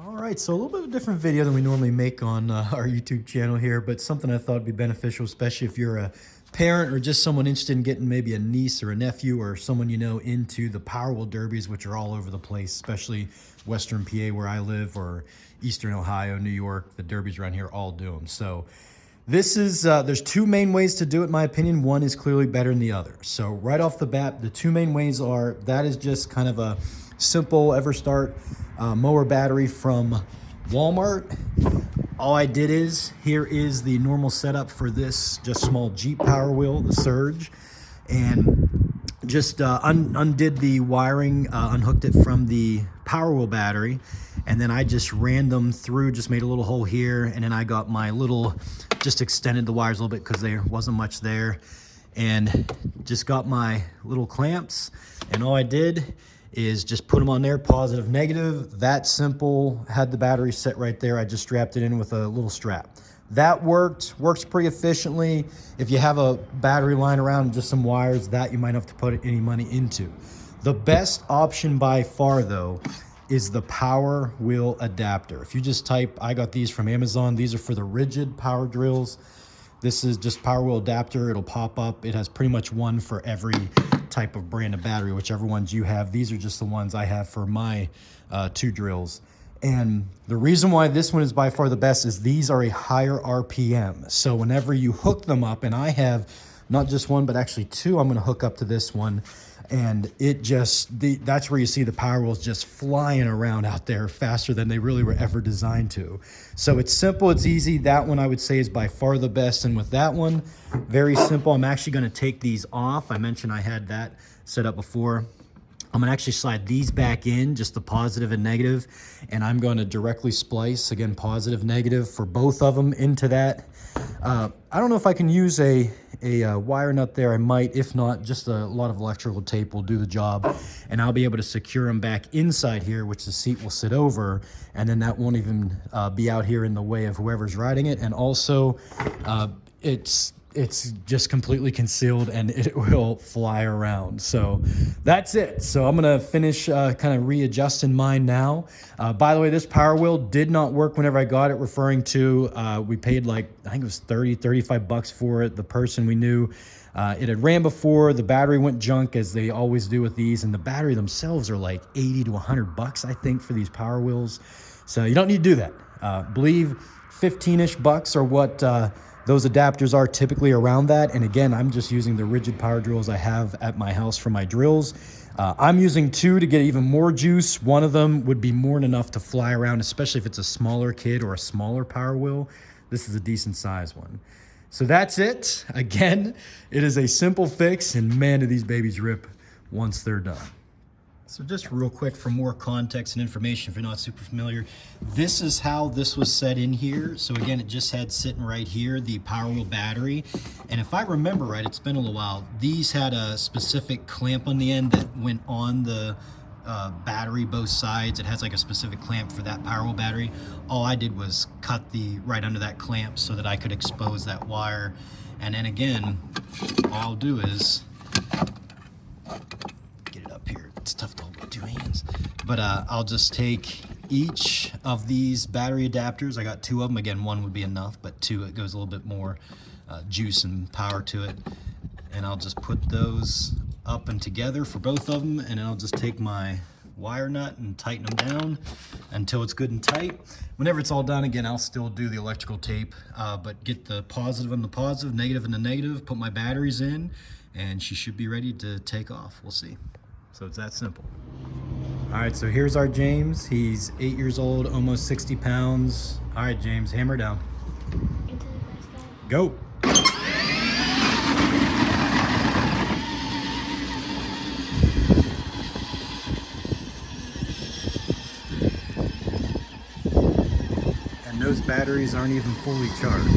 All right, so a little bit of a different video than we normally make on our YouTube channel here, but something I thought would be beneficial, especially if you're a parent or just someone interested in getting maybe a niece or a nephew or someone you know into the PowerWheel derbies, which are all over the place, especially Western PA where I live, or Eastern Ohio, New York. The derbies around here all do them. So this is, there's two main ways to do it, in my opinion. One is clearly better than the other. So right off the bat, the two main ways are, that is just kind of a simple EverStart mower battery from Walmart. All I did is, here is the normal setup for this just small Jeep PowerWheel, the Surge, and just undid the wiring, unhooked it from the PowerWheel battery, and then I just ran them through, just made a little hole here, and then I got my little, just extended the wires a little bit because there wasn't much there, and just got my little clamps, and all I did is just put them on there, positive, negative, that simple. Had the battery set right there. I just strapped it in with a little strap. That works pretty efficiently. If you have a battery lying around and just some wires, that you might have to put any money into. The best option by far though is the PowerWheel adapter. If you just type, I got these from Amazon. These are for the rigid power drills. This is just PowerWheel adapter. It'll pop up. It has pretty much one for every type of brand of battery, whichever ones you have. These are just the ones I have for my two drills. And the reason why this one is by far the best is these are a higher RPM. So whenever you hook them up, and I have not just one, but actually two, I'm gonna hook up to this one. And it just, that's where you see the PowerWheels just flying around out there faster than they really were ever designed to. So it's simple, it's easy. That one I would say is by far the best. And with that one, very simple. I'm actually gonna take these off. I mentioned I had that set up before. I'm gonna actually slide these back in, just the positive and negative, and I'm gonna directly splice, again, positive, negative for both of them into that. I don't know if I can use a wire nut there. I might. If not, just a lot of electrical tape will do the job, and I'll be able to secure them back inside here, which the seat will sit over, and then that won't even be out here in the way of whoever's riding it. And also, it's just completely concealed and it will fly around. So that's it. So I'm gonna finish kind of readjusting mine now. By the way, this PowerWheel did not work whenever I got it, referring to we paid like, I think it was 35 bucks for it. The person we knew, it had ran before, the battery went junk as they always do with these, and the battery themselves are like 80 to 100 bucks, I think, for these PowerWheels. So you don't need to do that. Believe 15-ish bucks are what those adapters are typically around that. And again, I'm just using the rigid power drills I have at my house for my drills. I'm using two to get even more juice. One of them would be more than enough to fly around, especially if it's a smaller kid or a smaller power wheel. This is a decent size one. So that's it. Again, it is a simple fix, and man, do these babies rip once they're done. So just real quick for more context and information, if you're not super familiar, this is how this was set in here. So again, it just had sitting right here, the PowerWheel battery. And if I remember right, it's been a little while, these had a specific clamp on the end that went on the battery, both sides. It has like a specific clamp for that PowerWheel battery. All I did was cut the right under that clamp so that I could expose that wire. And then again, all I'll do is get it up here. It's tough to hold with two hands, but I'll just take each of these battery adapters. I got two of them. Again, one would be enough, but two, it goes a little bit more juice and power to it. And I'll just put those up and together for both of them, and then I'll just take my wire nut and tighten them down until it's good and tight. Whenever it's all done, again, I'll still do the electrical tape, but get the positive on the positive, negative and the negative, put my batteries in, and she should be ready to take off. We'll see. So it's that simple. All right, so here's our James. He's 8 years old, almost 60 pounds. All right, James, hammer down. Go. And those batteries aren't even fully charged.